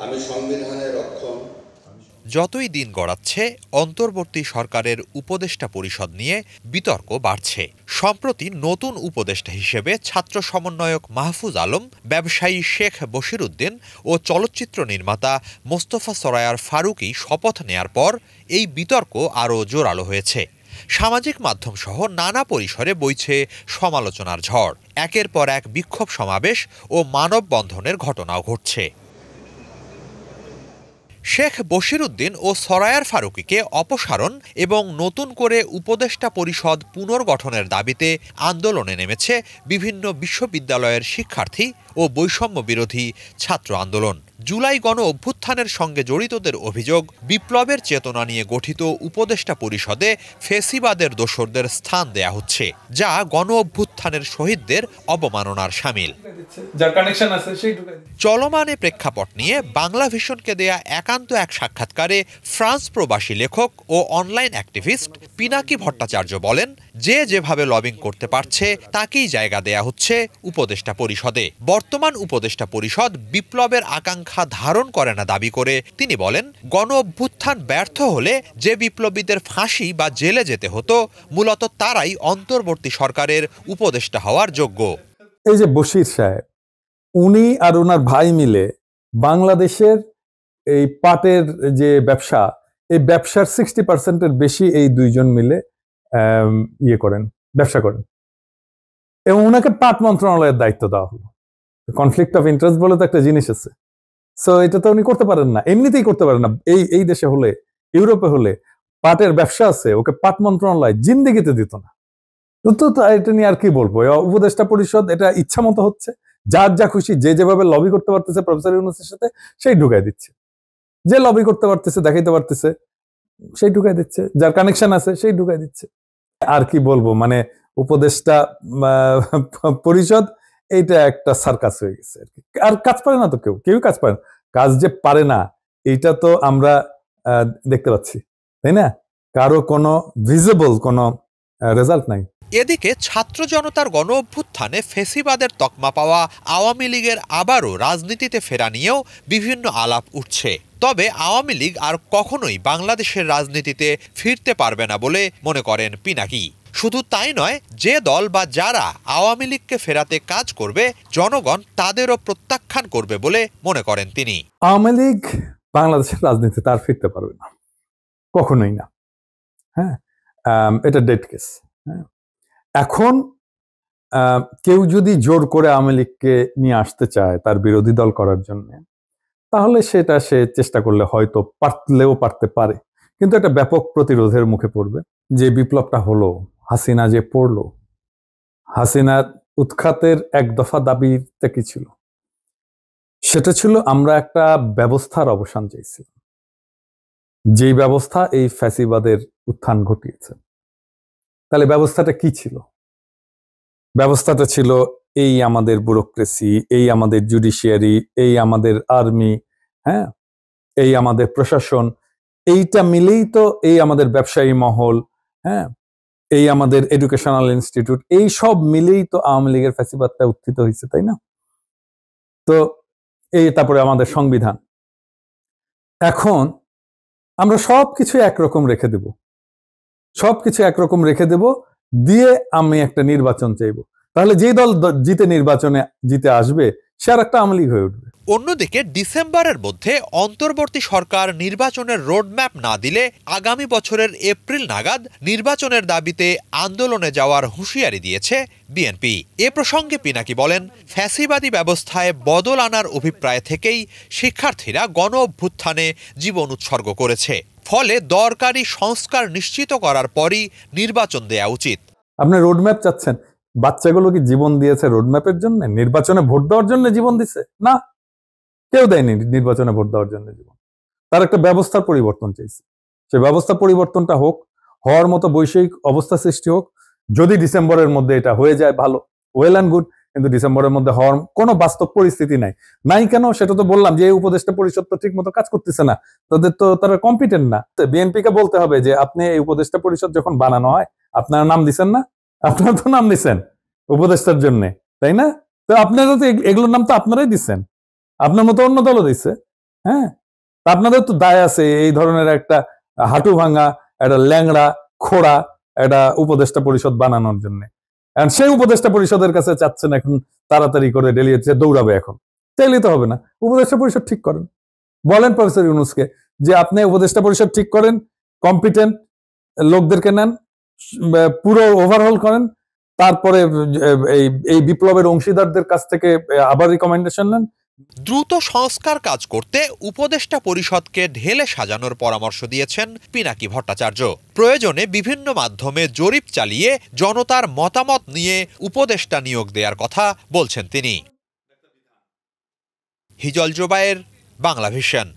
আমি সংবিধানের রক্ষণ। যতই দিন গড়াচ্ছে অন্তর্বর্তী সরকারের উপদেষ্টা পরিষদ নিয়ে বিতর্ক বাড়ছে। সম্প্রতি নতুন উপদেষ্টা হিসেবে ছাত্র সমন্বয়ক মাহফুজ আলম, ব্যবসায়ী শেখ বশিরউদ্দিন ও চলচ্চিত্র নির্মাতা মোস্তফা সরয়ার ফারুকী শপথ নেয়ার পর এই বিতর্ক আরও জোরালো হয়েছে। সামাজিক মাধ্যম সহ নানা পরিসরে বইছে সমালোচনার ঝড়। একের পর এক বিক্ষোভ সমাবেশ ও মানববন্ধনের ঘটনাও ঘটছে। শেখ বশিরউদ্দিন ও সরয়ার ফারুকীকে অপসারণ এবং নতুন করে উপদেষ্টা পরিষদ পুনর্গঠনের দাবিতে আন্দোলনে নেমেছে বিভিন্ন বিশ্ববিদ্যালয়ের শিক্ষার্থী ও বৈষম্য বিরোধী ছাত্র আন্দোলন। জুলাই গণ অভ্যুত্থানের সঙ্গে জড়িতদের অভিযোগ, বিপ্লবের চেতনা নিয়ে গঠিত উপদেষ্টা পরিষদে ফেসিবাদের দোসরদের স্থান দেয়া হচ্ছে, যা গণ অভ্যুত্থানের শহীদদের অবমাননার শামিল। চলমান প্রেক্ষাপট নিয়ে বাংলা ভিশনকে দেয়া একান্ত এক সাক্ষাৎকারে ফ্রান্স প্রবাসী লেখক ও অনলাইন অ্যাক্টিভিস্ট পিনাকি ভট্টাচার্য বলেন, যে যেভাবে লবিং করতে পারছে তাকেই জায়গা দেয়া হচ্ছে উপদেষ্টা পরিষদে। বর্তমান উপদেষ্টা পরিষদ বিপ্লবের আকাঙ্ক্ষা ধারণ করে না দাবি করে তিনি বলেন, গণ অভ্যুত্থান ব্যর্থ হলে যে বিপ্লবীদের ফাঁসি বা জেলে যেতে হতো, মূলত তারাই অন্তর্বর্তী সরকারের উপদেষ্টা হওয়ার যোগ্য। এই যে বশির সাহেব, উনি আর ওনার ভাই মিলে বাংলাদেশের এই পাটের যে ব্যবসা, এই ব্যবসার 60% বেশি এই দুইজন মিলে ব্যবসা করেন, এবং ওনাকে পাট মন্ত্রণালয়ের দায়িত্ব দেওয়া হলো। কনফ্লিক্ট অফ ইন্টারেস্ট বলে তো একটা জিনিস আছে। সো এটা তো উনি করতে পারেন না, এমনিতেই করতে পারেন না। এই দেশে হলে, ইউরোপে হলে পাটের ব্যবসা আছে, ওকে পাট মন্ত্রণালয় জিন্দেগিতে দিত না। তো এটা নিয়ে আর কি বলবো। উপদেষ্টা পরিষদ এটা ইচ্ছা মতো হচ্ছে, যার যা খুশি যে যেভাবে লবি করতে পারতেছে প্রফেসর ইউনূসের সাথে, সেই ঢুকাই দিচ্ছে। যে লবি করতে পারতেছে, দেখাইতে পারতেছে, সেই ঢুকাই দিচ্ছে। যার কানেকশন আছে সেই ঢুকাই দিচ্ছে। আর কি বলবো, মানে উপদেষ্টা পরিষদ এইটা একটা সার্কাস হয়ে গেছে আর কি। আর কাজ পারে না তো, কেউ কাজ পারে না। কাজ যে পারে না এইটা তো আমরা দেখতে পাচ্ছি, তাই না? কারো কোনো ভিজিবল কোনো রেজাল্ট নাই। এদিকে ছাত্র জনতার গণ অভ্যুত্থানে ফেসিবাদের তকমা পাওয়া আওয়ামী লীগের আবারও রাজনীতিতে ফেরা নিয়েও বিভিন্ন আলাপ উঠছে। তবে আওয়ামী লীগ আর কখনোই বাংলাদেশের রাজনীতিতে ফিরতে পারবে না বলে মনে করেন পিনাকি। শুধু তাই নয়, যে দল বা যারা আওয়ামী লীগকে ফেরাতে কাজ করবে, জনগণ তাদেরও প্রত্যাখ্যান করবে বলে মনে করেন তিনি। আওয়ামী লীগ বাংলাদেশের রাজনীতিতে আর ফিরতে পারবে না, কখনোই না। হ্যাঁ, এটা ডেড কেস। এখন কেউ যদি জোর করে আওয়ামী লীগকে নিয়ে আসতে চায় তার বিরোধী দল করার জন্য, তাহলে সেটা সে চেষ্টা করলে হয়তো পারতে পারে, কিন্তু এটা ব্যাপক প্রতিরোধের মুখে পড়বে। যে বিপ্লবটা হলো, হাসিনা যে পড়লো, হাসিনার উৎখাতের এক দফা দাবিতে কি ছিল? সেটা ছিল আমরা একটা ব্যবস্থার অবসান চাইছিলাম, যেই ব্যবস্থা এই ফ্যাসিবাদের উত্থান ঘটিয়েছে। তাহলে ব্যবস্থাটা কি ছিল? ব্যবস্থাটা ছিল এই আমাদের ব্যুরোক্রেসি, এই আমাদের জুডিশিয়ারি, এই আমাদের আর্মি, হ্যাঁ, এই আমাদের প্রশাসন, এইটা মিলেই তো এই আমাদের ব্যবসায়ী মহল, হ্যাঁ, এই আমাদের এডুকেশনাল ইনস্টিটিউট, এই সব মিলেই তো আওয়ামী লীগের ফ্যাসিবাদটা উত্থিত হয়েছে, তাই না? তো তারপরে আমাদের সংবিধান। এখন আমরা সবকিছু একরকম রেখে দেব, দিয়ে আমি একটা নির্বাচন চাইবো। তাহলে যে দল জিতে আসবে সে আর একটা আওয়ামী লীগ হয়ে উঠবে। অন্যদিকে ডিসেম্বরের মধ্যে অন্তর্বর্তী সরকার নির্বাচনের রোডম্যাপ না দিলে আগামী বছরের এপ্রিল নাগাদ নির্বাচনের দাবিতে আন্দোলনে যাওয়ার হুঁশিয়ারি দিয়েছে বিএনপি। এ প্রসঙ্গে পিনাকি বলেন, ফ্যাসিবাদী ব্যবস্থায় বদল আনার অভিপ্রায় থেকেই শিক্ষার্থীরা গণ অভ্যুত্থানে জীবন উৎসর্গ করেছে। ফলে দরকারি সংস্কার নিশ্চিত করার পরই নির্বাচন দেয়া উচিত। আপনি রোডম্যাপ চাচ্ছেন, বাচ্চাগুলো কি জীবন দিয়েছে রোডম্যাপের জন্য? নির্বাচনে ভোট দেওয়ার জন্য জীবন দিছে? না, কেউ দেয়নি নির্বাচনে ভোট দেওয়ার জন্য জীবন। তার একটা ব্যবস্থার পরিবর্তন চাইছে। সে ব্যবস্থা পরিবর্তনটা হওয়ার মতো বৈষয়িক অবস্থা সৃষ্টি হোক। যদি ডিসেম্বরের মধ্যে এটা হয়ে যায় ভালো, ওয়েল অ্যান্ড গুড, কিন্তু ডিসেম্বরের মধ্যে হওয়ার কোনো বাস্তব পরিস্থিতি নাই কেন? সেটা তো বললাম যে উপদেষ্টা পরিষদ তো ঠিক মতো কাজ করতেছে না, তারা কম্পিটেন্ট না। বিএনপি কে বলতে হবে যে আপনি এই উপদেষ্টা পরিষদ যখন বানানো হয় আপনারা নাম দিচ্ছেন না, আপনারা তো নাম দিচ্ছেন উপদেষ্টার জন্য, তাই না? তো আপনারা তো এগুলোর নাম তো আপনারাই দিচ্ছেন, আপনার মতো অন্য দলও দিচ্ছে। হ্যাঁ, আপনাদের তো দায় আছে এই ধরনের একটা হাঁটু ভাঙা, একটা ল্যাংড়া খোড়া একটা উপদেষ্টা পরিষদ বানানোর জন্য। সেই উপদেষ্টা পরিষদের কাছে চাচ্ছেন এখন তাড়াতাড়ি করে ডেলিগেট দৌড়াবে এখন, চাইলে তো হবে না। উপদেষ্টা পরিষদ ঠিক করেন, বলেন প্রফেসর ইউনূসকে যে আপনি উপদেষ্টা পরিষদ ঠিক করেন, কম্পিটেন্ট লোকদেরকে নেন, পুরো ওভারহল করেন, তারপরে এই বিপ্লবের অংশীদারদের কাছ থেকে আবার রিকমেন্ডেশন নেন। দ্রুত সংস্কার কাজ করতে উপদেষ্টা পরিষদকে ঢেলে সাজানোর পরামর্শ দিয়েছেন পিনাকি ভট্টাচার্য। প্রয়োজনে বিভিন্ন মাধ্যমে জরিপ চালিয়ে জনতার মতামত নিয়ে উপদেষ্টা নিয়োগ দেওয়ার কথা বলছেন তিনি। হিজল জোবায়ের, বাংলাভিশন।